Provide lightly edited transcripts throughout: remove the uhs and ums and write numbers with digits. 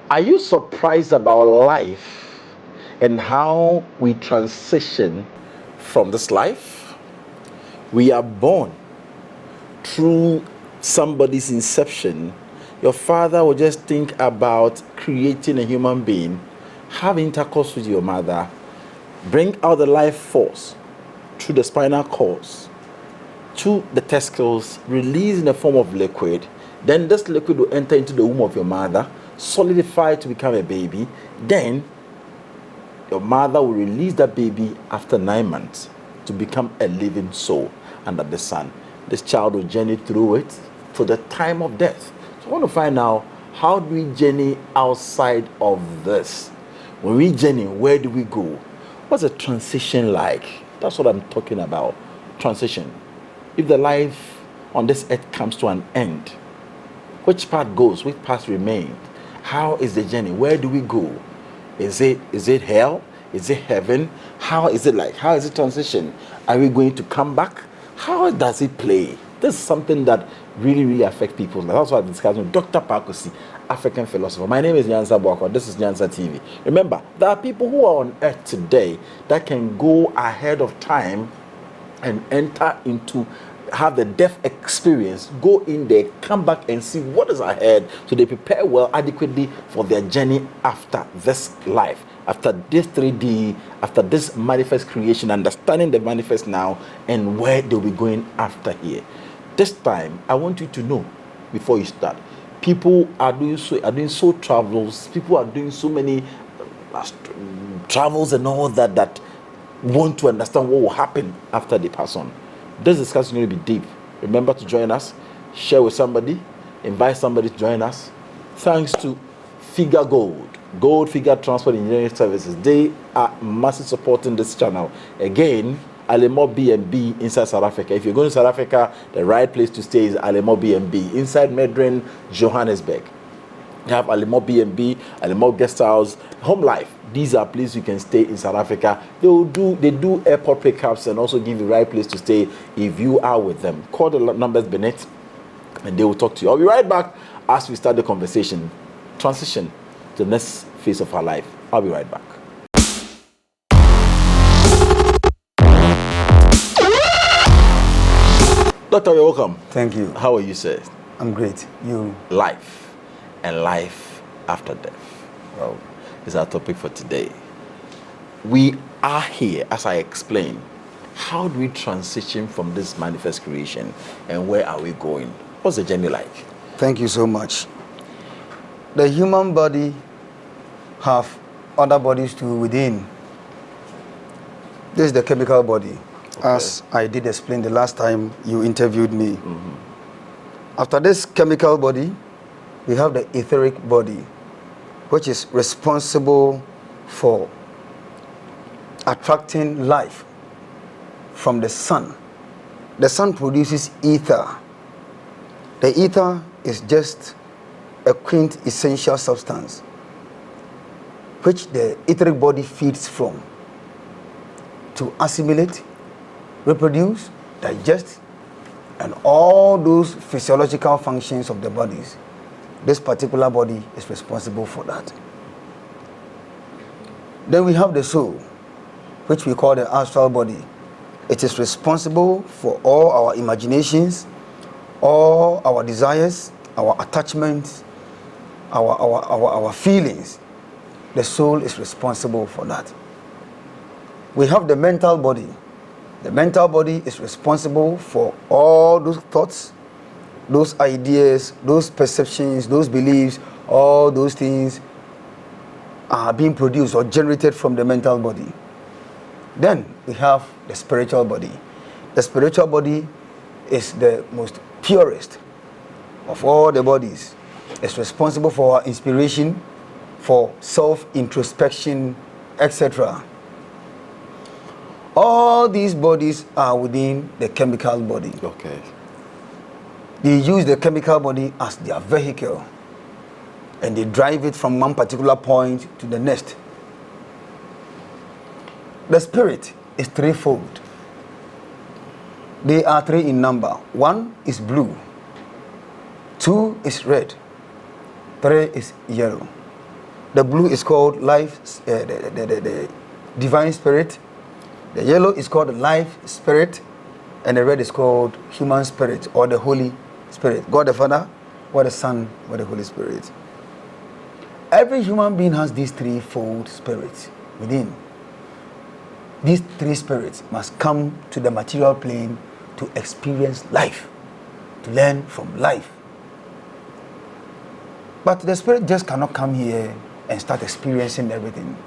Are you surprised about life and how we transition from this life? We are born through somebody's inception. Your father will just think about creating a human being, have intercourse with your mother, bring out the life force through the spinal cords to the testicles, release in the form of liquid. Then this liquid will enter into the womb of your mother, solidify to become a baby. Then your mother will release that baby after 9 months to become a living soul under the sun. This child will journey through it to the time of death. So I want to find out, how do we journey outside of this? When we journey, where do we go? What's a transition like? That's what I'm talking about. Transition. If the life on this earth comes to an end, which part goes, which part remains? How is the journey? Where do we go? Is it hell? Is it heaven? How is it like? How is it transition? Are we going to come back? How does it play? This is something that really affects people. That's what I'm discussing with Dr. Pakosi, African philosopher. My name is Nyansa Bwako. This is Nyansa TV. Remember, there are people who are on earth today that can go ahead of time and enter into, have the death experience, go in there, come back and see what is ahead, so they prepare well adequately for their journey after this life, after this 3D, after this manifest creation, understanding the manifest now and where they'll be going after here. This time I want you to know, before you start, people are doing soul travels, people are doing so many travels and all that want to understand what will happen after they pass on. This discussion will be deep. Remember to join us, share with somebody, invite somebody to join us. Thanks to Figure Gold Figure Transport Engineering Services. They are massive supporting this channel. Again, Alemo B&B inside South Africa. If you're going to South Africa, the right place to stay is Alemo B&B inside Medrin, Johannesburg. You have Alemo B&B, Alemo Guest House, Home Life. These are places you can stay in South Africa. They do airport pickups and also give you the right place to stay if you are with them. Call the numbers beneath and they will talk to you. I'll be right back as we start the conversation. Transition to the next phase of our life. I'll be right back. Doctor, you're welcome. Thank you. How are you, sir? I'm great. You? Life and life after death. Well, is our topic for today. We are here, as I explained. How do we transition from this manifest creation and where are we going? What's the journey like? Thank you so much. The human body have other bodies too within. This is the chemical body, okay, as I did explain the last time you interviewed me. Mm-hmm. After this chemical body, we have the etheric body, which is responsible for attracting life from the sun. The sun produces ether. The ether is just a quintessential substance which the etheric body feeds from to assimilate, reproduce, digest, and all those physiological functions of the bodies. This particular body is responsible for that. Then we have the soul, which we call the astral body. It is responsible for all our imaginations, all our desires, our attachments, our feelings. The soul is responsible for that. We have the mental body. The mental body is responsible for all those thoughts, those ideas, those perceptions, those beliefs, all those things are being produced or generated from the mental body. Then we have the spiritual body. The spiritual body is the most purest of all the bodies. It's responsible for our inspiration, for self-introspection, etc. All these bodies are within the chemical body. Okay. They use the chemical body as their vehicle and they drive it from one particular point to the next. The spirit is threefold. They are three in number. One is blue, two is red, three is yellow. The blue is called life, the divine spirit. The yellow is called the life spirit, and the red is called human spirit or the Holy Spirit. God the Father, God the Son, God the Holy Spirit. Every human being has these threefold spirits within. These three spirits must come to the material plane to experience life, to learn from life. But the spirit just cannot come here and start experiencing everything,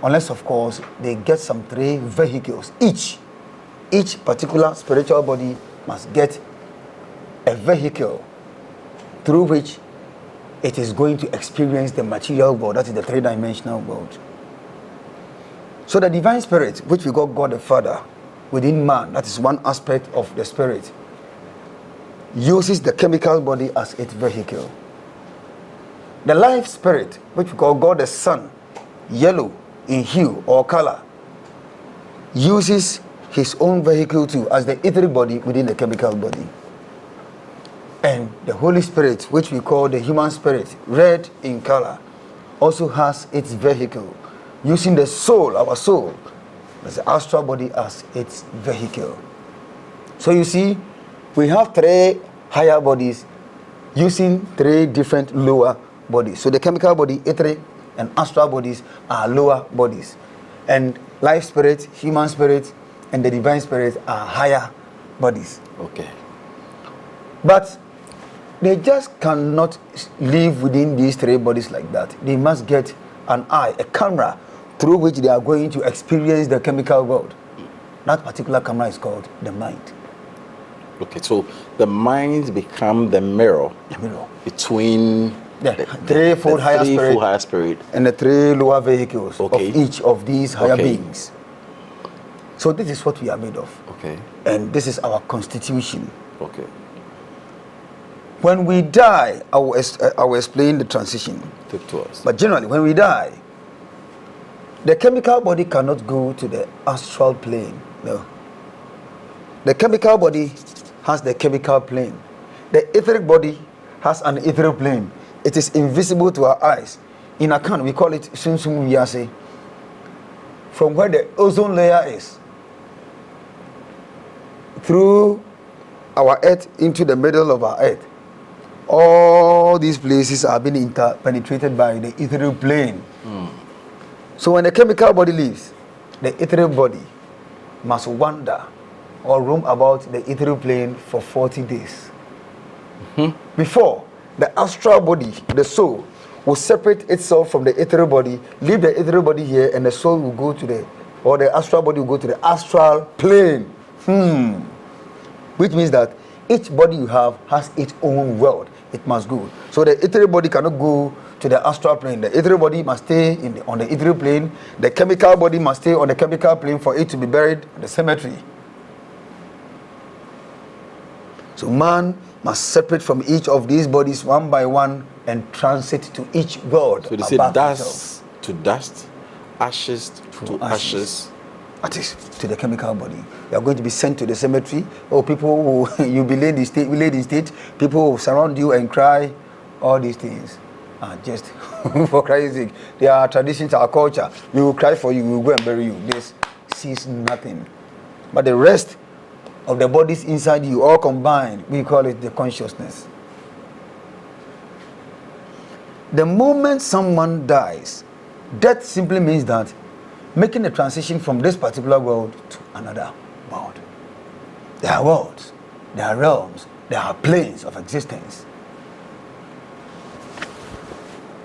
unless, of course, they get some three vehicles. Each particular spiritual body must get a vehicle through which it is going to experience the material world, that is the three-dimensional world. So the divine spirit, which we call God the Father, within man, that is one aspect of the spirit, uses the chemical body as its vehicle. The life spirit, which we call God the Son, yellow in hue or color, uses his own vehicle too as the etheric body within the chemical body. And the Holy Spirit, which we call the human spirit, red in color, also has its vehicle, using the soul, our soul, as the astral body as its vehicle. So you see, we have three higher bodies using three different lower bodies. So the chemical body, etheric, and astral bodies are lower bodies. And life spirit, human spirit, and the divine spirit are higher bodies. Okay. But they just cannot live within these three bodies like that. They must get an eye, a camera, through which they are going to experience the chemical world. That particular camera is called the mind. Okay, so the mind become the mirror between the threefold higher spirit and the three lower vehicles of each of these higher beings. So this is what we are made of. Okay. And this is our constitution. Okay. When we die, I will explain the transition. Talk to us. But generally, when we die, the chemical body cannot go to the astral plane. No. The chemical body has the chemical plane. The etheric body has an etheric plane. It is invisible to our eyes. In Akan, we call it Sunsum Yase. From where the ozone layer is, through our earth into the middle of our earth, all these places are being interpenetrated by the etheric plane. So when the chemical body leaves, the etheric body must wander or roam about the etheric plane for 40 days. Before, the astral body, the soul, will separate itself from the etheric body, leave the etheric body here, and the soul will go to the astral body will go to the astral plane. Which means that each body you have has its own world. It must go. So the etheric body cannot go to the astral plane. The etheric body must stay on the etheric plane. The chemical body must stay on the chemical plane for it to be buried in the cemetery. So man must separate from each of these bodies one by one and transit to each world. So they say dust to dust, ashes to ashes. That is to the chemical body. You are going to be sent to the cemetery. Or people who you be laid in state. People will surround you and cry. All these things are just for Christ's sake. They are traditions, our culture. We will cry for you. We will go and bury you. This sees nothing. But the rest of the bodies inside you, all combined, we call it the consciousness. The moment someone dies, death simply means that making a transition from this particular world to another world. There are worlds, there are realms, there are planes of existence.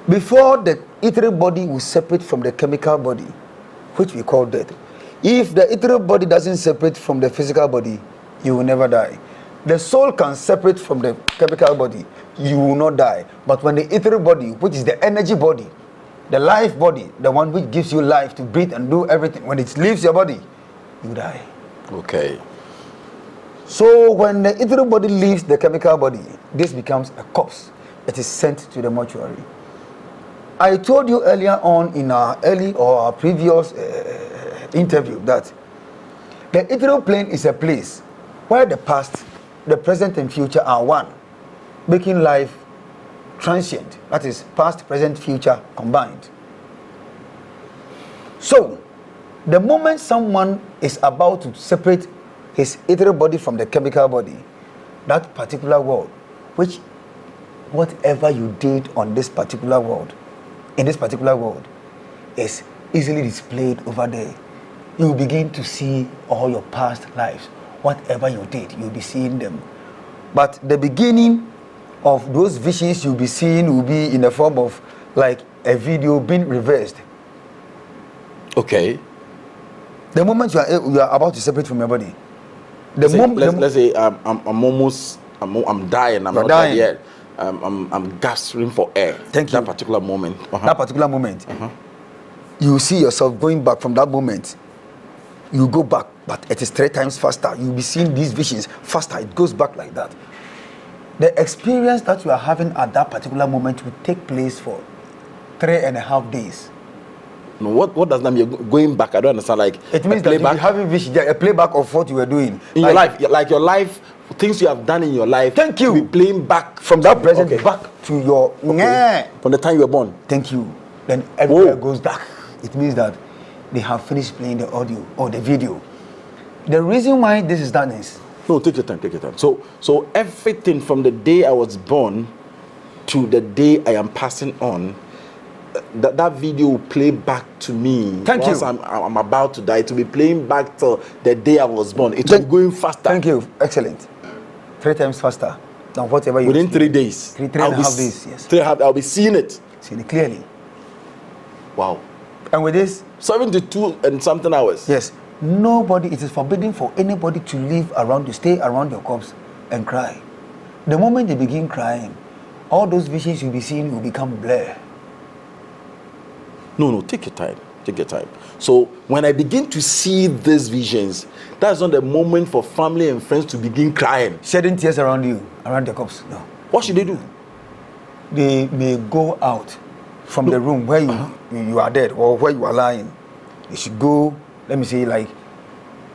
Before the etheric body will separate from the chemical body, which we call death. If the etheric body doesn't separate from the physical body, you will never die. The soul can separate from the chemical body, you will not die. But when the etheric body, which is the energy body, the life body, the one which gives you life to breathe and do everything, when it leaves your body, you die. Okay. So when the etheric body leaves the chemical body, this becomes a corpse. It is sent to the mortuary. I told you earlier on in our previous interview that the etheric plane is a place where the past, the present, and future are one, making life transient. That is past, present, future combined. So, the moment someone is about to separate his ethereal body from the chemical body, that particular world, which whatever you did on this particular world, in this particular world, is easily displayed over there. You begin to see all your past lives. Whatever you did, you'll be seeing them. But the beginning of those visions you'll be seeing will be in the form of like a video being reversed. Okay. The moment you are about to separate from your body, Let's say I'm dying. I'm not dying. dead yet. I'm gasping for air. Thank you. That particular moment. That particular moment, you see yourself going back from that moment. You go back, but it is 3 times faster. You'll be seeing these visions faster. It goes back like that. The experience that you are having at that particular moment will take place for 3.5 days. No, what does that mean? Going back, I don't understand. Like it means that you're having vision, a playback of what you were doing in your life, like your life, things you have done in your life. Thank you. Be playing back from that present back to your from the time you were born. Thank you. Then everywhere goes dark. It means that they have finished playing the audio or the video. The reason why this is done is take your time. So everything from the day I was born to the day I am passing on, that video will play back to me. Thank you. I'm about to die. It will be playing back to the day I was born. It will be going faster. Thank you. Excellent. 3 times faster than whatever you within 3 days. 3.5 days. Yes. 3.5. I'll be seeing it. Seeing it clearly. Wow. And with this 72 and something hours. Yes. Nobody. It is forbidden for anybody to live around you, stay around your corpse and cry. The moment they begin crying, all those visions you'll be seeing will become blur. No, take your time. So when I begin to see these visions, that's not the moment for family and friends to begin crying, shedding tears around you, around the corpse. No. What should they do? They may go out from the room where you are dead or where you are lying. They should go, let me say, like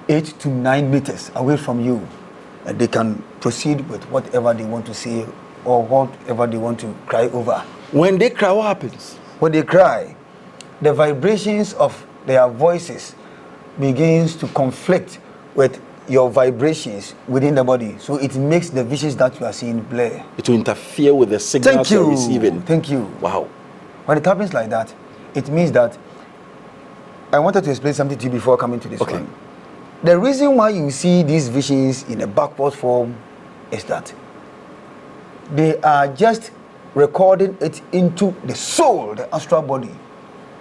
8 to 9 meters away from you, and they can proceed with whatever they want to say or whatever they want to cry over. When they cry, what happens? When they cry, the vibrations of their voices begins to conflict with your vibrations within the body. So it makes the visions that you are seeing blur. It will interfere with the signals you're receiving. Thank you. Wow. When it happens like that, it means that I wanted to explain something to you before coming to this one. The reason why you see these visions in a backward form is that they are just recording it into the soul, the astral body,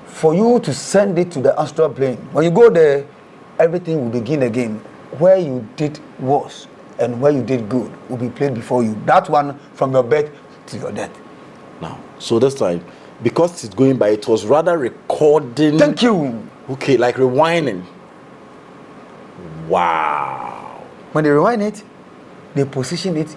for you to send it to the astral plane. When you go there, everything will begin again. Where you did worse and where you did good will be played before you. That one from your birth to your death. Now, so this time, because it's going by, it was rather recording. Thank you. Okay, like rewinding. Wow. When they rewind it, they position it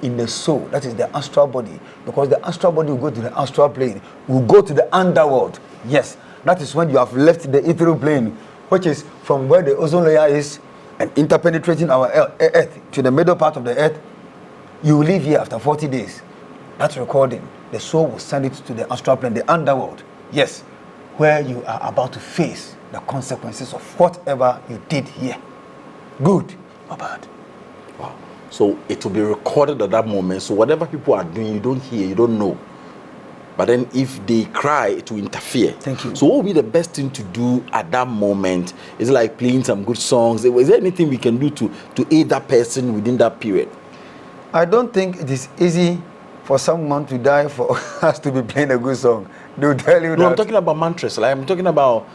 in the soul, that is the astral body, because the astral body will go to the astral plane, will go to the underworld. Yes, that is when you have left the ethereal plane, which is from where the ozone layer is and interpenetrating our earth to the middle part of the earth. You will live here after 40 days. That's recording. The soul will send it to the astral plane, the underworld. Yes, where you are about to face the consequences of whatever you did here, good or bad. Wow. So it will be recorded at that moment. So whatever people are doing, you don't hear, you don't know. But then if they cry, it will interfere. Thank you. So what would be the best thing to do at that moment? Is it like playing some good songs? Is there anything we can do to aid that person within that period? I don't think it is easy for someone to die for us to be playing a good song. They'll tell you that. No, I'm talking about mantras. Like I'm talking about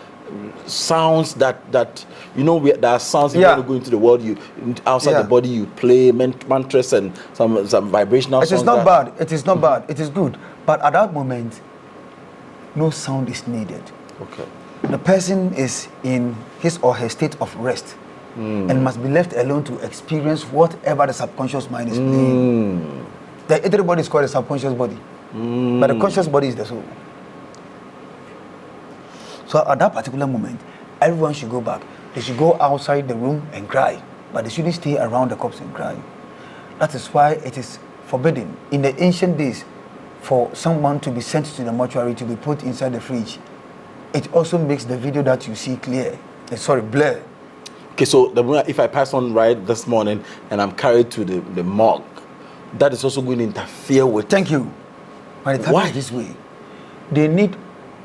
sounds that you know, there are sounds you want to go into the world, you outside the body, you play mantras and some vibrational songs. It is not bad. It is not bad. It is good. But at that moment, no sound is needed. Okay. The person is in his or her state of rest and must be left alone to experience whatever the subconscious mind is playing. The ethereal body is called the subconscious body, but the conscious body is the soul. So at that particular moment, everyone should go back. They should go outside the room and cry, but they shouldn't stay around the corpse and cry. That is why it is forbidden in the ancient days for someone to be sent to the mortuary to be put inside the fridge it also makes the video that you see clear. Blur. Okay, so if I pass on right this morning and I'm carried to the morgue, that is also going to interfere with. Thank you. When it happens this way, they need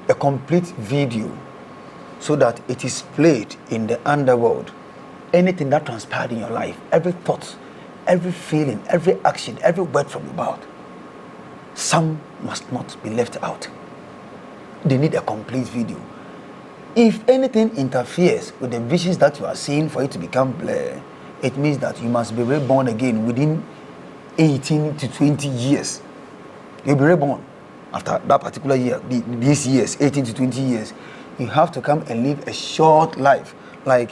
a complete video so that it is played in the underworld. Anything that transpired in your life, every thought, every feeling, every action, every word from your mouth, some must not be left out. They need a complete video. If anything interferes with the visions that you are seeing for it to become blurred, it means that you must be reborn again within 18 to 20 years. You'll be reborn after that particular year, these years, 18 to 20 years. You have to come and live a short life, like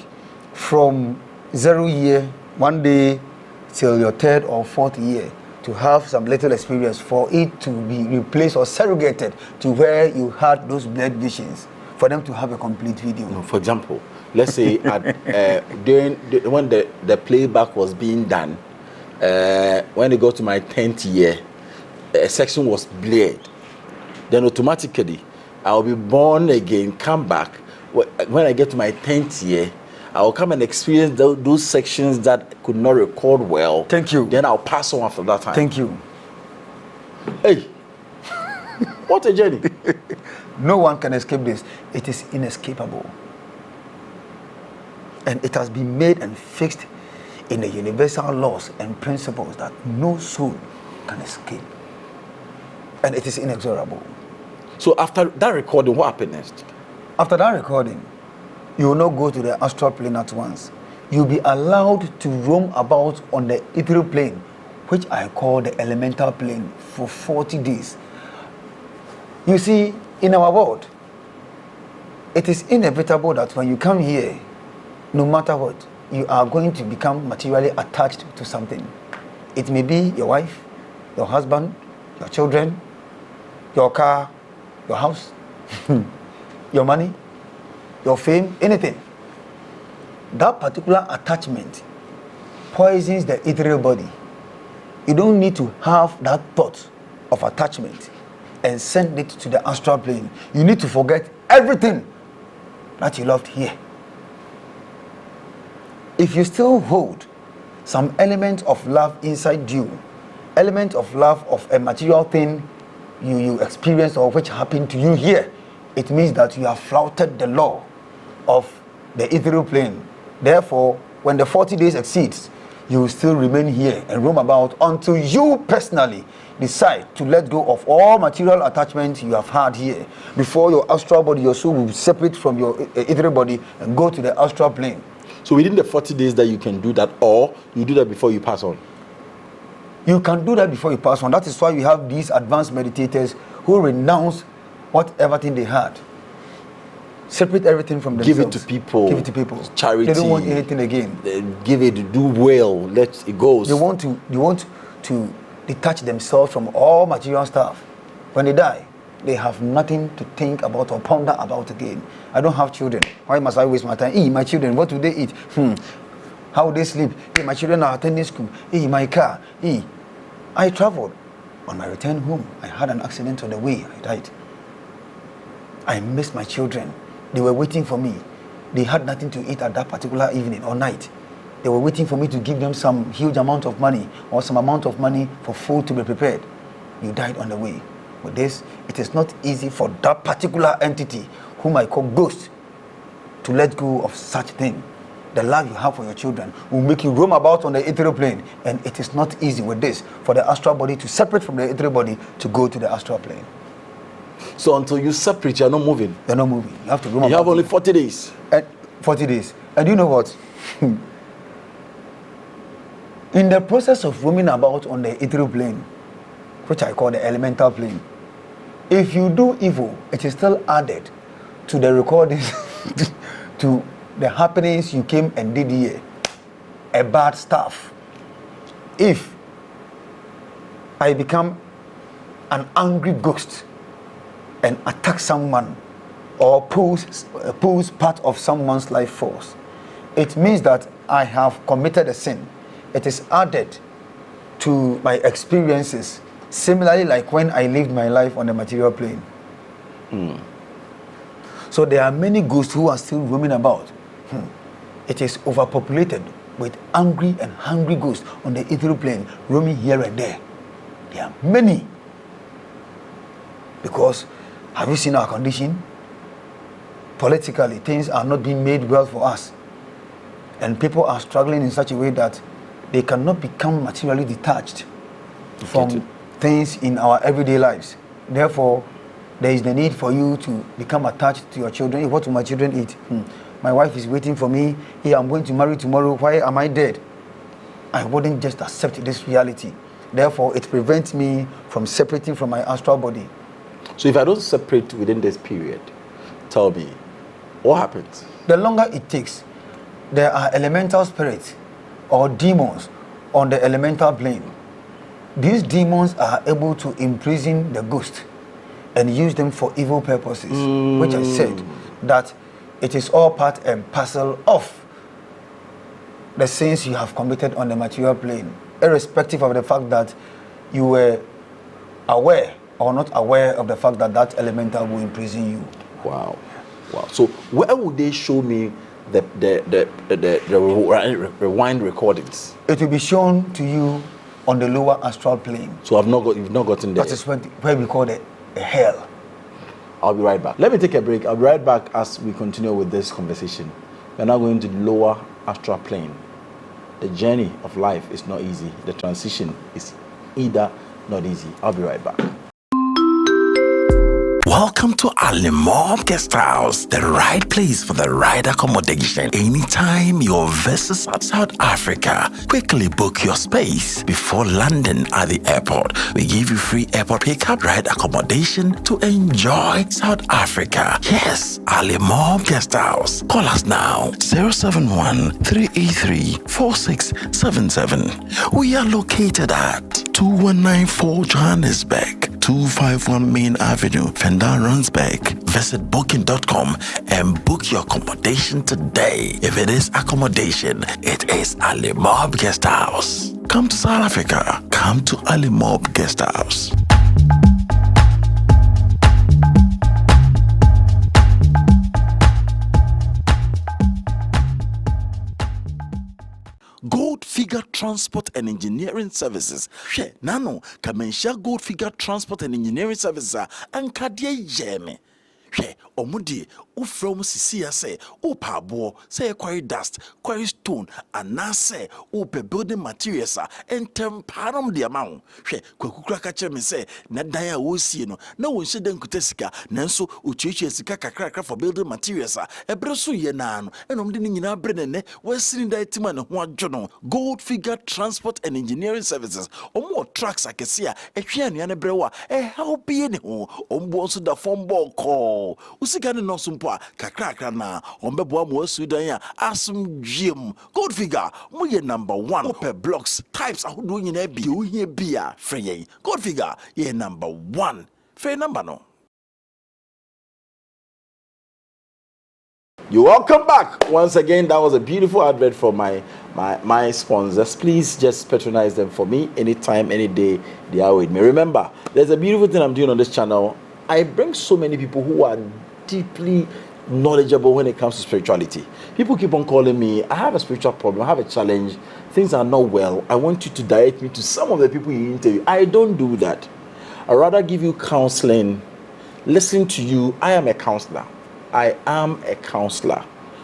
from 0 year, 1 day, till your 3rd or 4th year, to have some little experience for it to be replaced or surrogated to where you had those blurred visions, for them to have a complete video. No, for example, let's say when the playback was being done, when it got to my 10th year, a section was blurred. Then automatically, I'll be born again, come back. When I get to my 10th year, I'll come and experience those sections that could not record well. Thank you. Then I'll pass on after that time. Thank you. Hey, what a journey. No one can escape this. It is inescapable. And it has been made and fixed in the universal laws and principles that no soul can escape. And it is inexorable. So after that recording, what happened next? After that recording, you will not go to the astral plane at once. You'll be allowed to roam about on the ethereal plane, which I call the elemental plane, for 40 days. You see, in our world, it is inevitable that when you come here, no matter what, you are going to become materially attached to something. It may be your wife, your husband, your children, your car, your house, your money, your fame, anything. That particular attachment poisons the ethereal body. You don't need to have that thought of attachment and send it to the astral plane. You need to forget everything that you loved here. If you still hold some element of love inside you, element of love of a material thing you experienced or which happened to you here, it means that you have flouted the law of the ethereal plane. Therefore, when the 40 days exceeds, you will still remain here and roam about until you personally decide to let go of all material attachments you have had here before your astral body, your soul will separate from your ethereal body and go to the astral plane. So within the 40 days that you can do that, or you do that before you pass on? You can do that before you pass on. That is why we have these advanced meditators who renounce whatever thing they had. Separate everything from themselves. Give it to people. Give it to people. Charity. They don't want anything again. Give it, do well, let it go. They want to detach themselves from all material stuff. When they die, they have nothing to think about or ponder about again. I don't have children. Why must I waste my time? My children, what do they eat? How will they sleep? My children are attending school. My car. I traveled. On my return home, I had an accident on the way. I died. I missed my children. They were waiting for me. They had nothing to eat at that particular evening or night. They were waiting for me to give them some huge amount of money or some amount of money for food to be prepared. You died on the way. With this, it is not easy for that particular entity, whom I call ghost, to let go of such thing. The love you have for your children will make you roam about on the ethereal plane, and it is not easy with this for the astral body to separate from the ethereal body to go to the astral plane. So until you separate, you're not moving. You're not moving. You have to roam about. You have only 40 days. 40 days. And you know what? In the process of roaming about on the ethereal plane, which I call the elemental plane, if you do evil, it is still added to the recordings, to the happenings you came and did here. A bad stuff. If I become an angry ghost and attack someone or pulls part of someone's life force, it means that I have committed a sin. It is added to my experiences, similarly like when I lived my life on the material plane. So there are many ghosts who are still roaming about. It is overpopulated with angry and hungry ghosts on the ethereal plane roaming here and there. There are many. Because have you seen our condition? Politically, things are not being made well for us. And people are struggling in such a way that they cannot become materially detached from things in our everyday lives. Therefore, there is the need for you to become attached to your children. What will my children eat? My wife is waiting for me. Hey, I'm going to marry tomorrow. Why am I dead? I wouldn't just accept this reality. Therefore, it prevents me from separating from my astral body. So if I don't separate within this period, tell me, what happens? The longer it takes, there are elemental spirits or demons on the elemental plane. These demons are able to imprison the ghost and use them for evil purposes, which I said that it is all part and parcel of the sins you have committed on the material plane, irrespective of the fact that you were aware or not aware of the fact that that elemental will imprison you. Wow. So where would they show me the rewind recordings? It will be shown to you on the lower astral plane. So you've not gotten there. That is where we call it a hell. I'll be right back. Let me take a break. I'll be right back as we continue with this conversation. We're now going to the lower astral plane. The journey of life is not easy. The transition is either not easy. I'll be right back. Welcome to Alimob Guest House, the right place for the right accommodation. Anytime you visit South Africa, quickly book your space before landing at the airport. We give you free airport pickup, right accommodation to enjoy South Africa. Yes, Alimob Guest House. Call us now, 071-383-4677. We are located at 2194 Johannesburg. 251 Main Avenue, Fendar-Ronsbeck. Visit booking.com and book your accommodation today. If it is accommodation, it is Alimob Guest House. Come to South Africa. Come to Alimob Guest House. Gold Figure Transport and Engineering Services. She nano kamensha Gold Figure Transport and Engineering Services and kadie yeme. She omudi ufrom sisi say upa abo say quarry dust, quarry stone, and na say upe building materials and temparam the amount. She kwakukura kache me say na dan a wosie no na wonhye den kutesika nanso uchichi sika kakra for building materials ebre so ye na no enom de nyina bre ne wasiri da etima ne ho adwo no. Gold Figure Transport and Engineering Services omo trucks akese a ehwe anua ne bre wa help ye ne ho ombo so da form ball call usika ne no so mpo a kakra na ombebo mo asudan ya asum dwiem. Gold Figure mo ye number 1 per blocks types ahodo nyina bi o hia bia frɛ yɛn. Gold Figure ye number 1 frɛ number no. You're welcome back once again. That was a beautiful advert for my sponsors. Please just patronize them for me anytime, any day they are with me. Remember, there's a beautiful thing I'm doing on this channel. I bring so many people who are deeply knowledgeable when it comes to spirituality. People keep on calling me, I have a spiritual problem, I have a challenge, things are not well, I want you to direct me to some of the people you interview. I don't do that. I rather give you counseling, listen to you. I am a counselor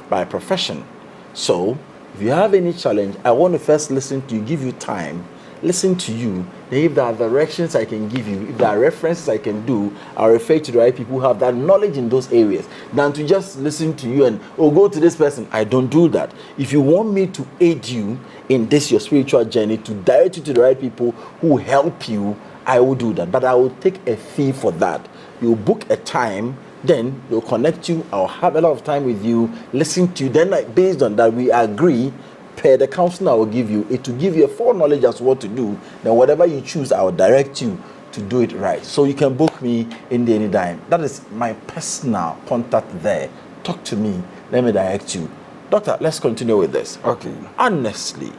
by profession. So if you have any challenge, I want to first listen to you, give you time, listen to you. Then if there are directions I can give you, if there are references I can do, I'll refer to the right people who have that knowledge in those areas than to just listen to you and go to this person. I don't do that. If you want me to aid you in this your spiritual journey, to direct you to the right people who help you, I will do that. But I will take a fee for that. You book a time, then they'll connect you. I'll have a lot of time with you, listen to you. Then based on that, we agree per the counseling I will give you. It will give you a full knowledge as to what to do. Then whatever you choose, I will direct you to do it right. So you can book me in the anytime. That is my personal contact there. Talk to me. Let me direct you. Doctor, let's continue with this. Okay. Honestly,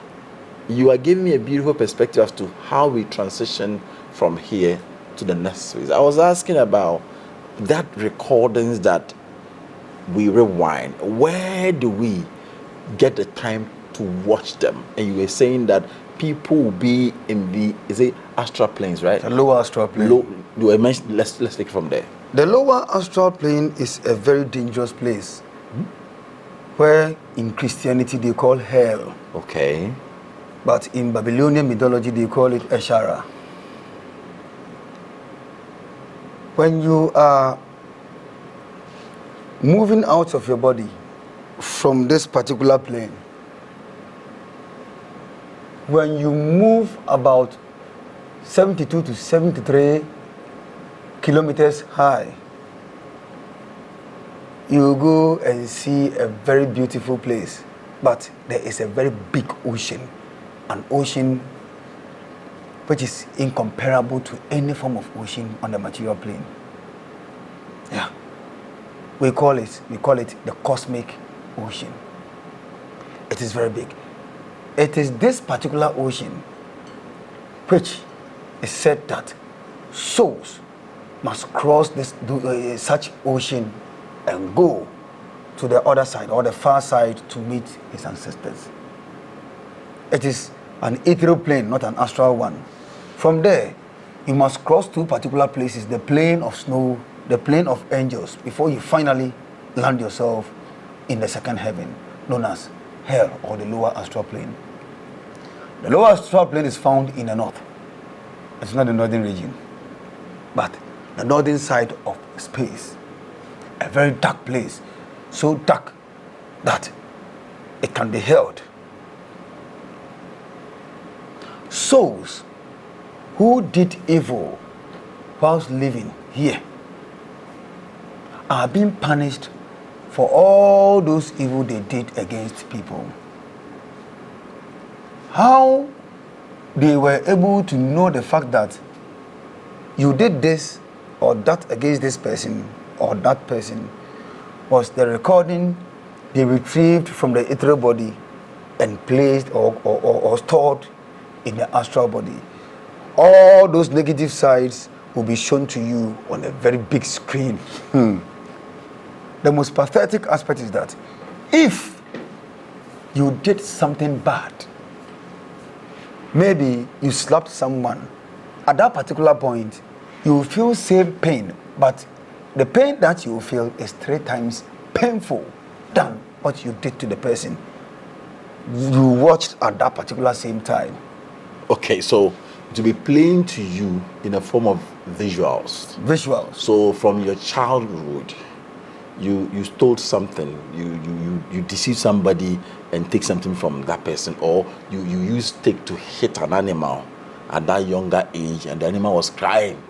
you are giving me a beautiful perspective as to how we transition from here to the next phase. I was asking about that recordings that we rewind. Where do we get the time to watch them? And you were saying that people will be in the, is it astral planes, right? The lower astral plane. Let's take it from there. The lower astral plane is a very dangerous place, where in Christianity they call hell. Okay. But in Babylonian mythology they call it Eshara. When you are moving out of your body from this particular plane, when you move about 72 to 73 kilometers high, you go and see a very beautiful place, but there is a very big ocean, an ocean which is incomparable to any form of ocean on the material plane. Yeah. We call it the cosmic ocean. It is very big. It is this particular ocean which is said that souls must cross this such ocean and go to the other side or the far side to meet his ancestors. It is an ethereal plane, not an astral one. From there, you must cross two particular places, the plane of snow, the plane of angels, before you finally land yourself in the second heaven, known as hell or the lower astral plane. The lower astral plane is found in the north. It's not the northern region, but the northern side of space. A very dark place, so dark that it can be held. Souls who did evil whilst living here are being punished for all those evil they did against people. How they were able to know the fact that you did this or that against this person or that person was the recording they retrieved from the ethereal body and placed or stored in the astral body. All those negative sides will be shown to you on a very big screen. The most pathetic aspect is that if you did something bad, maybe you slapped someone, at that particular point you will feel same pain, but the pain that you will feel is 3 times painful than what you did to the person you watched at that particular same time. Okay, so to be playing to you in a form of visuals. So from your childhood, you stole something, you deceived somebody and take something from that person, or you used stick to hit an animal at that younger age and the animal was crying,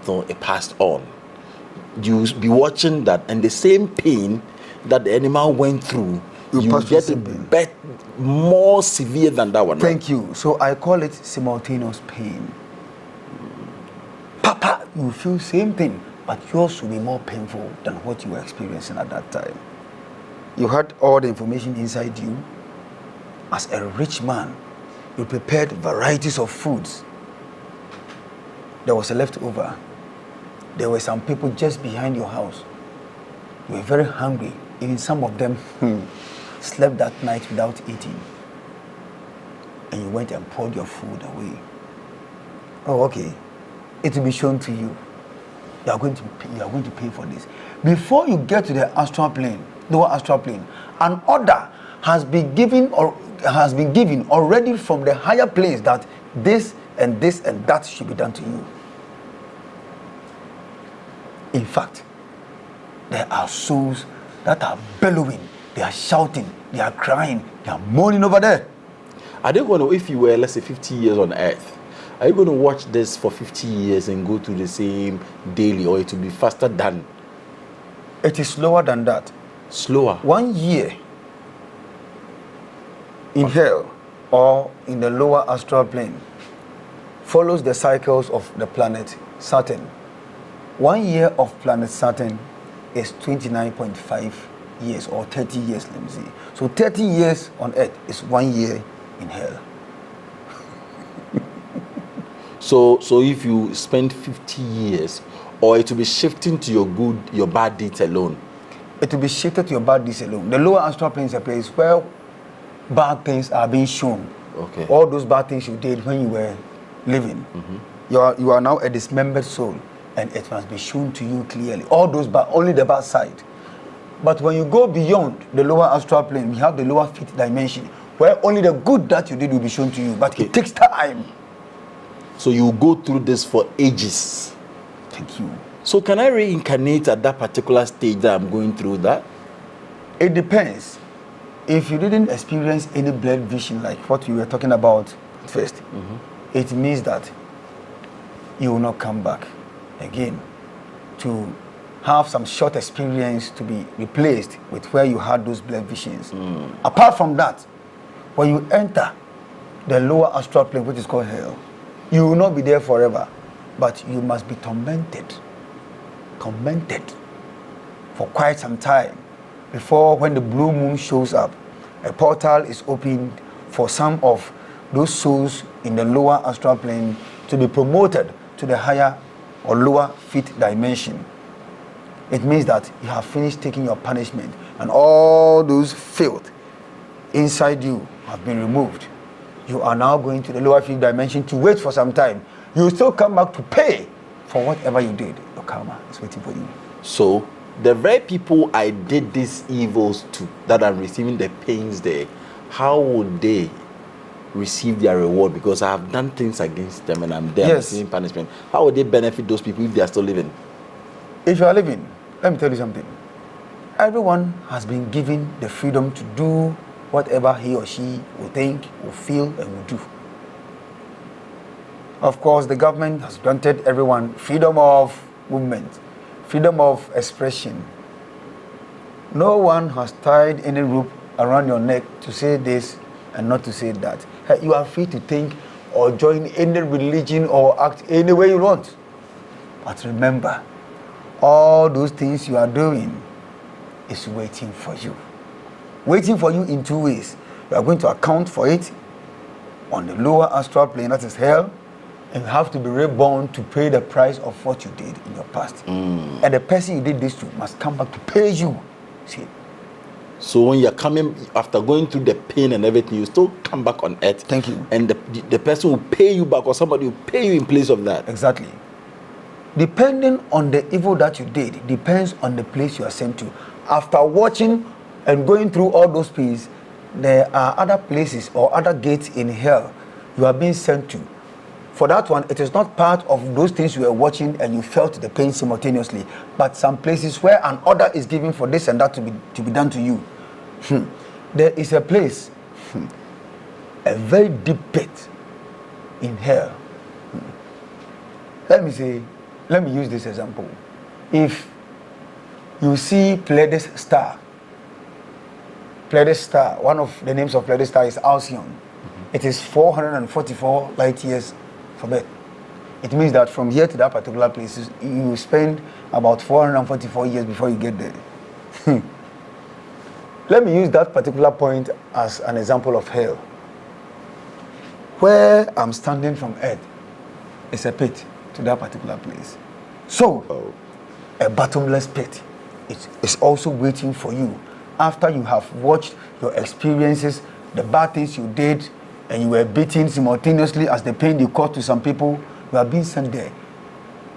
so it passed on. You be watching that, and the same pain that the animal went through, you get it more severe than that one. Thank you. So I call it simultaneous pain. Papa, you feel same thing, but yours will be more painful than what you were experiencing at that time. You had all the information inside you. As a rich man, you prepared varieties of foods. There was a leftover. There were some people just behind your house. You were very hungry. Even some of them slept that night without eating. And you went and poured your food away. Oh, okay. It will be shown to you. You are going to pay for this. Before you get to the astral plane, lower astral plane, an order has been given already from the higher planes that this and this and that should be done to you. In fact, there are souls that are bellowing, they are shouting, they are crying, they are moaning over there. Are they going to, if you were, let's say, 50 years on earth, are you going to watch this for 50 years and go through the same daily, or it will be faster than? It is slower than that. Slower? 1 year in hell or in the lower astral plane follows the cycles of the planet Saturn. 1 year of planet Saturn is 29.5 years or 30 years, let me see. So 30 years on earth is 1 year in hell. So if you spend 50 years, or it will be shifting to your bad deeds alone? it will be shifted to your bad deeds alone. The lower astral plane is a place where bad things are being shown. Okay. All those bad things you did when you were living. You are now a dismembered soul, and it must be shown to you clearly. All those bad, only the bad side. But when you go beyond the lower astral plane, we have the lower fifth dimension, where only the good that you did will be shown to you. But it takes time. So you go through this for ages. Thank you. So can I reincarnate at that particular stage that I'm going through that? It depends. If you didn't experience any blood vision like what we were talking about first, it means that you will not come back again to have some short experience to be replaced with where you had those blood visions. Apart from that, when you enter the lower astral plane, which is called hell, you will not be there forever, but you must be tormented for quite some time before, when the blue moon shows up, a portal is opened for some of those souls in the lower astral plane to be promoted to the higher or lower fifth dimension. It means that you have finished taking your punishment, and all those filth inside you have been removed. You are now going to the lower fifth dimension to wait for some time. You will still come back to pay for whatever you did. Your karma is waiting for you. So the very people I did these evils to, that I'm receiving the pains there, how would they receive their reward? Because I have done things against them and I'm there receiving punishment. How would they benefit those people if they are still living? If you are living, let me tell you something. Everyone has been given the freedom to do whatever he or she will think, will feel, and will do. Of course, the government has granted everyone freedom of movement, freedom of expression. No one has tied any rope around your neck to say this and not to say that. You are free to think or join any religion or act any way you want. But remember, all those things you are doing is waiting for you. Waiting for you in two ways. You are going to account for it on the lower astral plane, that is hell, and you have to be reborn to pay the price of what you did in your past. And the person you did this to must come back to pay you. See? So when you're coming, after going through the pain and everything, you still come back on earth. Thank you. And the person will pay you back, or somebody will pay you in place of that. Exactly. Depending on the evil that you did, depends on the place you are sent to. After watching and going through all those pains, there are other places or other gates in hell you are being sent to. For that one, it is not part of those things you were watching and you felt the pain simultaneously, but some places where an order is given for this and that to be done to you. There is a place, a very deep pit in hell. Let me use this example. If you see Pleiades star, one of the names of Pleiades star is Alcyon. It is 444 light years from Earth. It means that from here to that particular place, you spend about 444 years before you get there. Let me use that particular point as an example of hell. Where I'm standing from Earth is a pit to that particular place. So, a bottomless pit is also waiting for you after you have watched your experiences, the bad things you did, and you were beaten simultaneously as the pain you caused to some people. You are being sent there.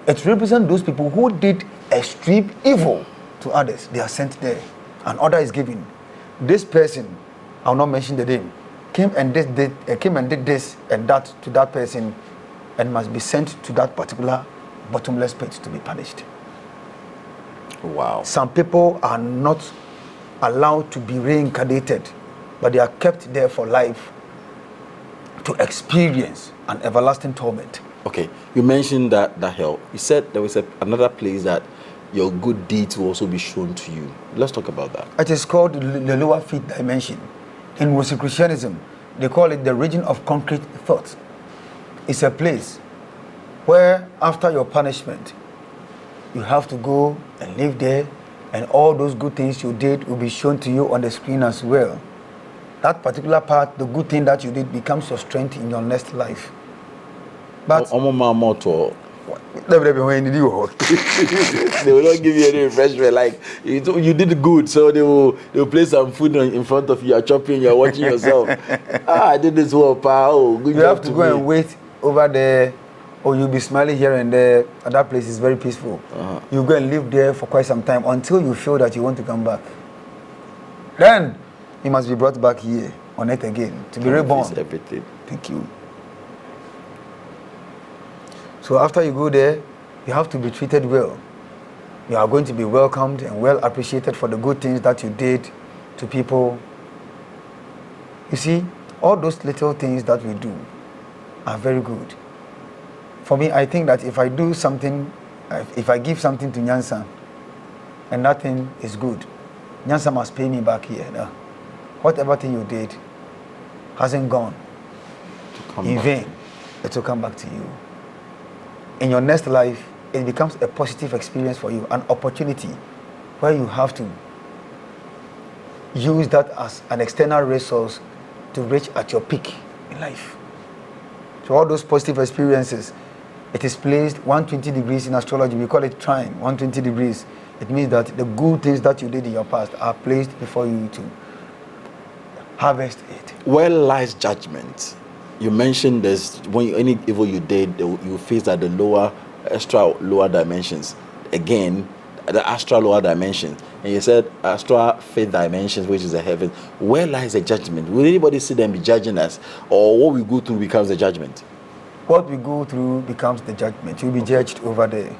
It represents those people who did extreme evil to others. They are sent there. An order is given. This person, I will not mention the name, came and did this and that to that person, and must be sent to that particular bottomless pit to be punished. Wow. Some people are not allowed to be reincarnated, but they are kept there for life to experience an everlasting torment. Okay, you mentioned that hell. You said there was another place that your good deeds will also be shown to you. Let's talk about that. It is called the lower fifth dimension. In Rosicrucianism, they call it the region of concrete thought. It's a place where after your punishment, you have to go and live there, and all those good things you did will be shown to you on the screen as well. That particular part, the good thing that you did, becomes your strength in your next life. But They will not give you any refreshment. Like you did good, so they will place some food in front of you. You're chopping, you're watching yourself. I did this well, pal. Oh, good You job have to go and wait over there, or you'll be smiling here and there. And that place is very peaceful. You go and live there for quite some time until you feel that you want to come back. Then you must be brought back here on earth again to be reborn. Everything. Thank you. So after you go there, you have to be treated well. You are going to be welcomed and well appreciated for the good things that you did to people. You see, all those little things that we do are very good. For me, I think that if I do something, if I give something to Nyansa and nothing is good, Nyansa must pay me back here. No. Whatever thing you did hasn't gone in vain. It will come back to you. In your next life, it becomes a positive experience for you, an opportunity where you have to use that as an external resource to reach at your peak in life. So all those positive experiences, it is placed 120 degrees in astrology. We call it trine, 120 degrees. It means that the good things that you did in your past are placed before you to harvest it. Where lies judgment? You mentioned this, when any evil you did, you face at the lower dimensions. Again, the astral lower dimensions. And you said astral fifth dimensions, which is the heaven. Where lies the judgment? Will anybody see them be judging us? Or what we go through becomes the judgment? What we go through becomes the judgment. You'll be judged over there.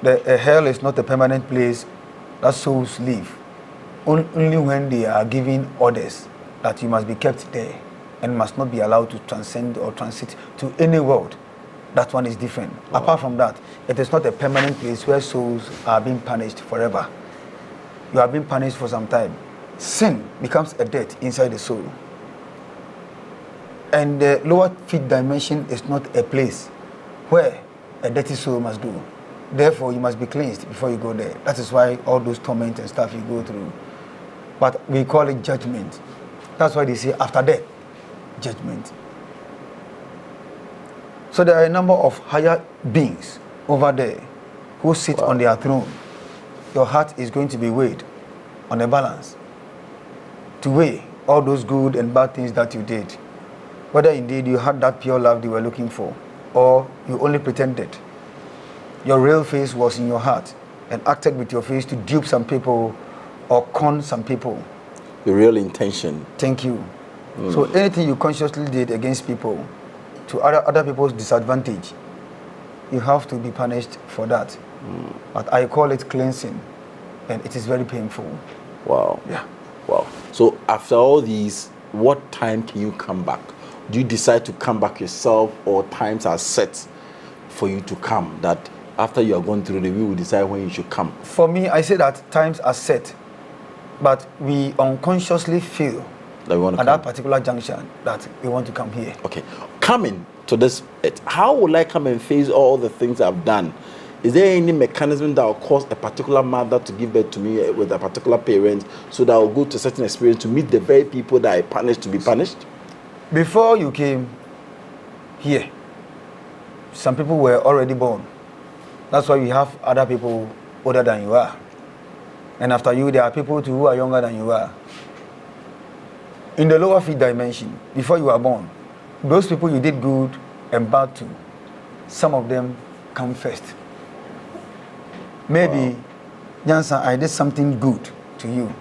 The hell is not a permanent place that souls live. Only when they are giving orders that you must be kept there and must not be allowed to transcend or transit to any world. That one is different. Wow. Apart from that, it is not a permanent place where souls are being punished forever. You are being punished for some time. Sin becomes a debt inside the soul. And the lower fifth dimension is not a place where a dirty soul must go. Therefore, you must be cleansed before you go there. That is why all those torment and stuff you go through. But we call it judgment. That's why they say after death, judgment. So there are a number of higher beings over there who sit on their throne. Your heart is going to be weighed on a balance to weigh all those good and bad things that you did. Whether indeed you had that pure love they were looking for, or you only pretended. Your real face was in your heart and acted with your face to dupe some people or con some people. The real intention. Thank you. So anything you consciously did against people, to other people's disadvantage, you have to be punished for that. But I call it cleansing, and it is very painful. Wow. Yeah. Wow. So after all these, what time can you come back? Do you decide to come back yourself, or times are set for you to come, that after you are going through the, we will decide when you should come? For me, I say that times are set, but we unconsciously feel that we want to at come. that particular junction that we want to come here. Okay. Coming to this, how will I come and face all the things I've done? Is there any mechanism that will cause a particular mother to give birth to me with a particular parent, so that I will go to a certain experience to meet the very people that I punished to be punished? Before you came here, some people were already born. That's why we have other people older than you are. And after you, there are people too who are younger than you are. In the lower fifth dimension, before you are born, those people you did good and bad to, some of them come first. Maybe, Jansa, I did something good to you.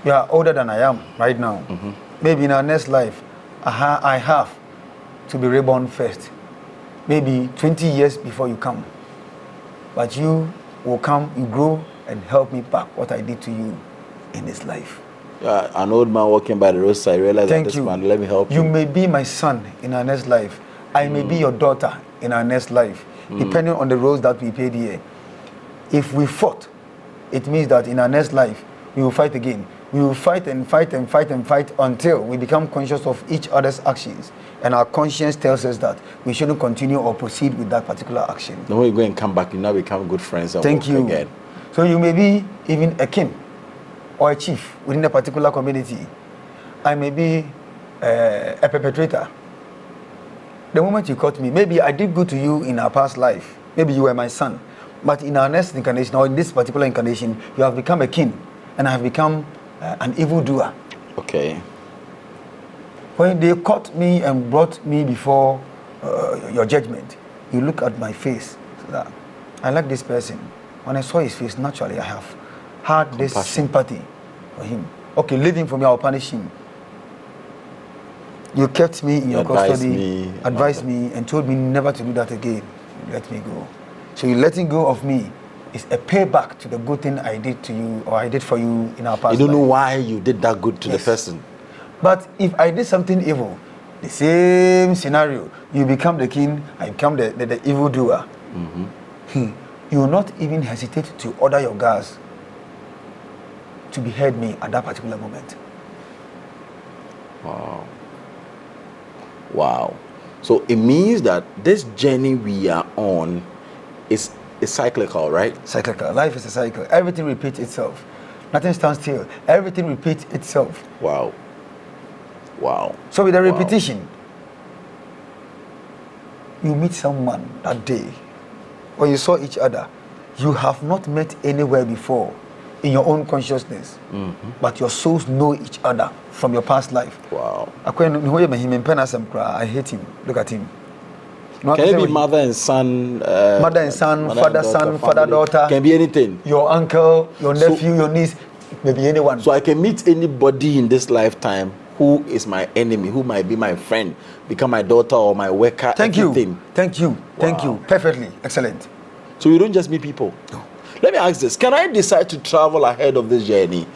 You are older than I am right now. Maybe in our next life, I have to be reborn first. Maybe 20 years before you come. But you will come, you grow, and help me back what I did to you in this life. An old man walking by the roadside realized that this man, let me help you. You may be my son in our next life. I may be your daughter in our next life, depending on the roles that we paid here. If we fought, it means that in our next life, we will fight again. We will fight and fight and fight and fight until we become conscious of each other's actions. And our conscience tells us that we shouldn't continue or proceed with that particular action. Then when you go and come back, you now become good friends and Thank you. again. So you may be even a king or a chief within a particular community. I may be a perpetrator. the moment you caught me, maybe I did good to you in our past life. Maybe you were my son. But in our next incarnation, or in this particular incarnation, you have become a king, and I have become an evildoer. Okay. When they caught me and brought me before your judgment, you look at my face. So that I like this person. When I saw his face, naturally I have had this sympathy for him. Okay, leave him for me, I'll punish him. You kept me in your custody, advised me, and told me never to do that again. You let me go. So you letting go of me is a payback to the good thing I did to you, or I did for you in our past You don't life. know why you did that good to the person. But if I did something evil, the same scenario, you become the king, I become the evildoer. You will not even hesitate to order your guards to behead me at that particular moment. Wow. Wow. So it means that this journey we are on is cyclical, right? Cyclical. Life is a cycle. Everything repeats itself. Nothing stands still. Everything repeats itself. Wow. Wow. So with the repetition, you meet someone that day, when you saw each other, you have not met anywhere before in your own consciousness, but your souls know each other from your past life. Wow. I hate him. Look at him. Can it be mother and son? Mother and son, father, son, father, daughter. Can be anything. Your uncle, your nephew, your niece, maybe anyone. So I can meet anybody in this lifetime who is my enemy, who might be my friend, become my daughter or my worker. Thank everything. you. Thank you. Thank you. Perfectly. Excellent. So you don't just meet people. No. Let me ask this. Can I decide to travel ahead of this journey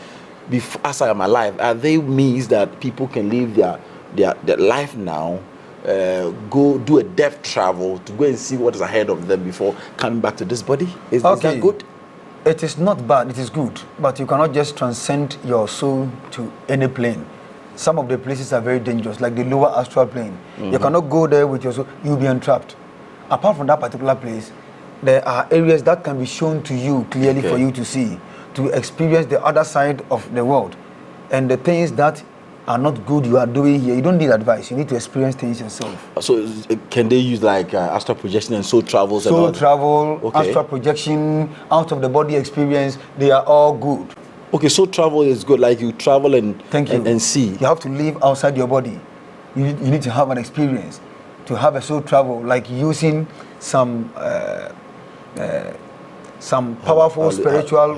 as I am alive? Are they means that people can live their life now, go do a death travel to go and see what is ahead of them before coming back to this body? Is that good? It is not bad, it is good. But you cannot just transcend your soul to any plane. Some of the places are very dangerous, like the lower astral plane. You cannot go there with your soul, you'll be entrapped. Apart from that particular place, there are areas that can be shown to you clearly for you to see, to experience the other side of the world. And the things that are not good you are doing here, you don't need advice, you need to experience things yourself. So can they use like astral projection and soul travels? Soul travel, astral projection, out of the body experience, they are all good. Okay, soul travel is good, like you travel and see. You have to live outside your body. You need to have an experience to have a soul travel, like using some powerful spiritual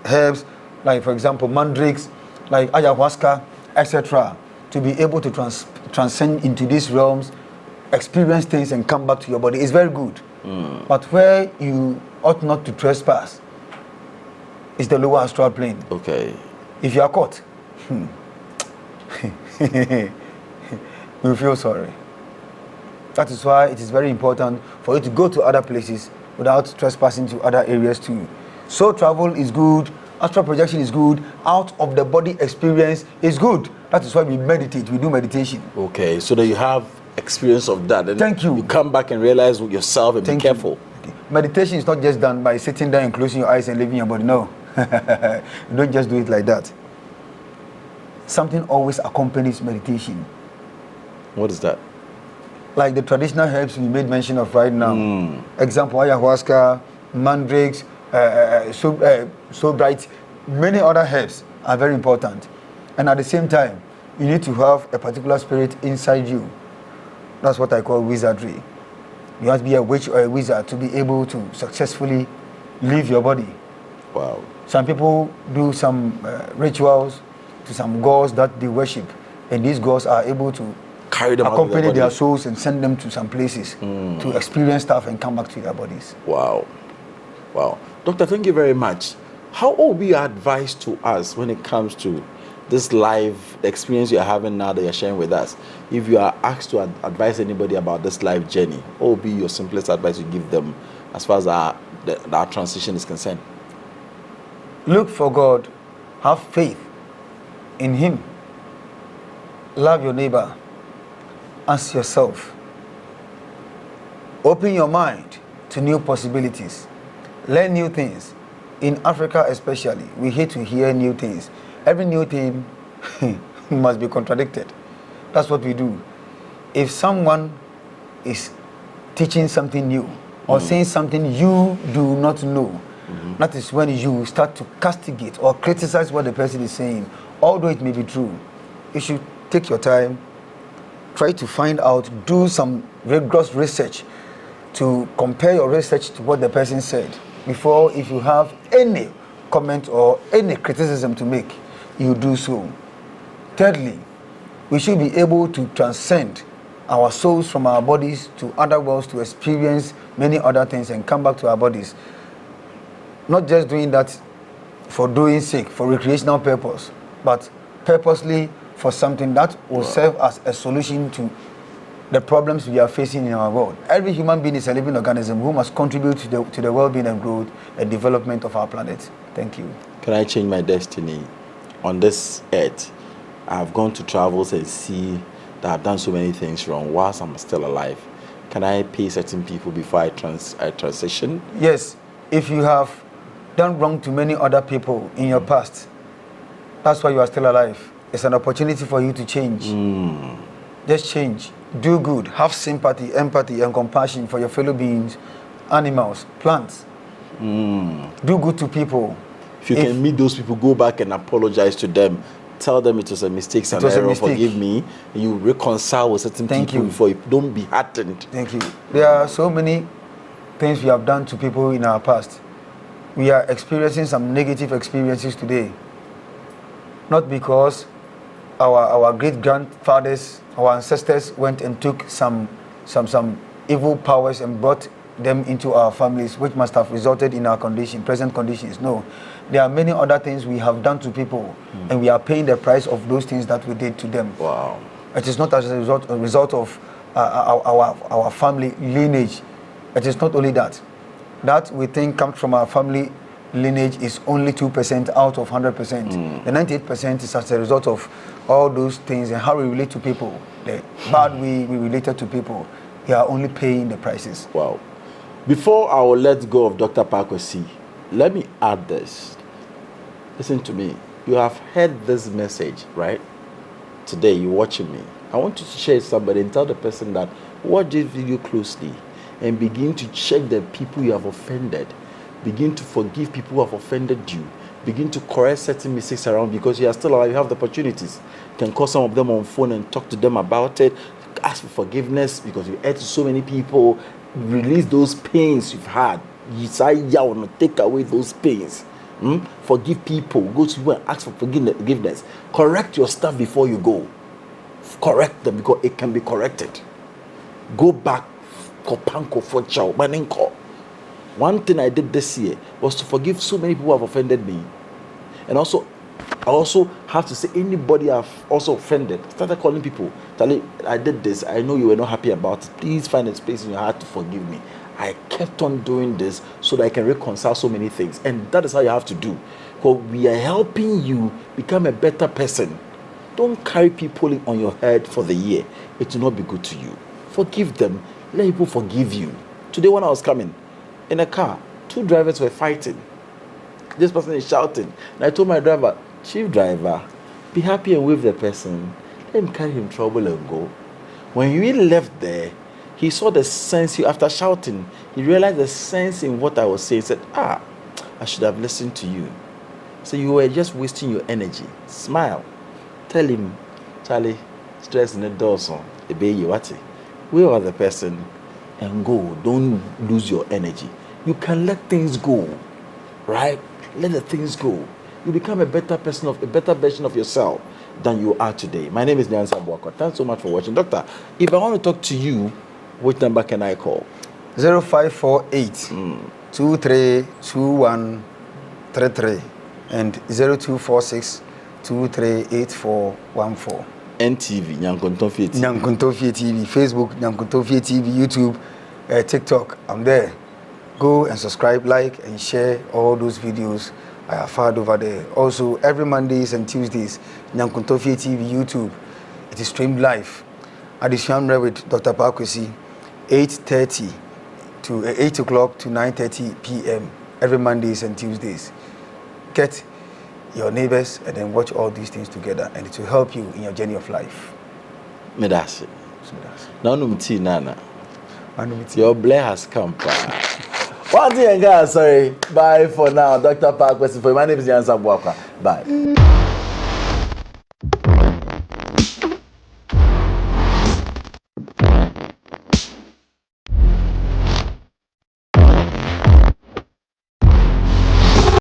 herbs, like for example mandrakes, like ayahuasca, etc., to be able to transcend into these realms, experience things and come back to your body. It's very good. But where you ought not to trespass is the lower astral plane. Okay. If you are caught, you feel sorry. That is why it is very important for you to go to other places without trespassing to other areas too. Soul travel is good, astral projection is good, out of the body experience is good. That is why we meditate, we do meditation. Okay, so that you have experience of that. And Thank you. You come back and realize yourself and be careful. Okay. Meditation is not just done by sitting there and closing your eyes and leaving your body. No. You don't just do it like that. Something always accompanies meditation. What is that? Like the traditional herbs we made mention of right now. Example, ayahuasca, mandrakes, so bright, many other herbs are very important. And at the same time, you need to have a particular spirit inside you. That's what I call wizardry. You have to be a witch or a wizard to be able to successfully leave your body. Wow. Some people do some rituals to some gods that they worship, and these gods are able to carry them, accompany their souls and send them to some places to experience stuff and come back to their bodies. Wow. Wow. Doctor, thank you very much. How would be your advice to us when it comes to this life experience you're having now that you're sharing with us? If you are asked to advise anybody about this life journey, what would be your simplest advice you give them as far as our transition is concerned? Look for God. Have faith in Him. Love your neighbor as yourself. Open your mind to new possibilities. Learn new things. In Africa especially, we hate to hear new things. Every new thing must be contradicted. That's what we do. if someone is teaching something new or saying something you do not know, that is when you start to castigate or criticize what the person is saying, although it may be true. You should take your time, try to find out, do some rigorous research to compare your research to what the person said before, if you have any comment or any criticism to make, you do so. Thirdly, we should be able to transcend our souls from our bodies to other worlds to experience many other things and come back to our bodies. Not just doing that for doing sake, for recreational purpose, but purposely for something that will serve as a solution to the problems we are facing in our world. Every human being is a living organism who must contribute to the well-being and growth and development of our planet. Thank you. Can I change my destiny on this earth? I've gone to travels and see that I've done so many things wrong whilst I'm still alive. Can I pay certain people before I transition? Yes, if you have done wrong to many other people in your past, that's why you are still alive. It's an opportunity for you to change. Just change. Do good. Have sympathy, empathy, and compassion for your fellow beings, animals, plants. Do good to people. If you can meet those people, go back and apologize to them. Tell them it was a mistake, and error, forgive me. You reconcile with certain people before you don't be hardened. Thank you. There are so many things we have done to people in our past. We are experiencing some negative experiences today. Not because our great-grandfathers, our ancestors went and took some evil powers and brought them into our families, which must have resulted in our present conditions. No. There are many other things we have done to people, and we are paying the price of those things that we did to them. Wow. It is not as a result of our family lineage. It is not only that. That we think comes from our family lineage is only 2% out of 100%. The 98% is as a result of all those things and how we relate to people. The bad way we related to people. We are only paying the prices. Wow. Before I will let go of Dr. Parkwesi, let me add this. Listen to me. You have heard this message, right? Today, you're watching me. I want you to share somebody and tell the person that watch this video closely and begin to check the people you have offended. Begin to forgive people who have offended you. Begin to correct certain mistakes around, because you are still alive. You have the opportunities. You can call some of them on phone and talk to them about it. Ask for forgiveness because you hurt so many people. Release those pains you've had. You say, yeah, want to take away those pains. Forgive people. Go to people and ask for forgiveness. Correct your stuff before you go. Correct them because it can be corrected. Go back. One thing I did this year was to forgive so many people who have offended me. And also, I also have to say, anybody I've also offended, started calling people, telling, I did this, I know you were not happy about it, please find a space in your heart to forgive me. I kept on doing this so that I can reconcile so many things. And that is how you have to do. Because we are helping you become a better person. Don't carry people on your head for the year. It will not be good to you. Forgive them. Let people forgive you. Today when I was coming in a car, 2 drivers were fighting. This person is shouting. And I told my driver, chief driver, be happy and with the person. Let him carry him trouble and go. When he left there, he saw the sense. After shouting, he realized the sense in what I was saying. He said, I should have listened to you. So you were just wasting your energy. Smile. Tell him, Charlie, stress in the door, son. We are the person and go. Don't lose your energy. You can let things go, right? Let the things go. You become a better person, a better version of yourself than you are today. My name is Nyansa Bwako. Thanks so much for watching. Doctor, if I want to talk to you, which number can I call? 0548 232133 and 0246 238414. NTV, Nyankontofie TV. Nyankontofie TV, Facebook, Nyankontofie TV, YouTube, TikTok. I'm there. Go and subscribe, like, and share all those videos I have had over there. Also, every Mondays and Tuesdays, Nyankontofie TV, YouTube, it is streamed live. Addition with Dr. Parkwesi, 8:30 to 8 o'clock to 9:30 p.m. every Mondays and Tuesdays. Get your neighbors and then watch all these things together, and it will help you in your journey of life. Medasi. Now no tea nana. Anum Your blare has come. One thing, guys. Sorry. Bye for now. Dr. Park, question for you. My name is Jansa Bwaka. Bye.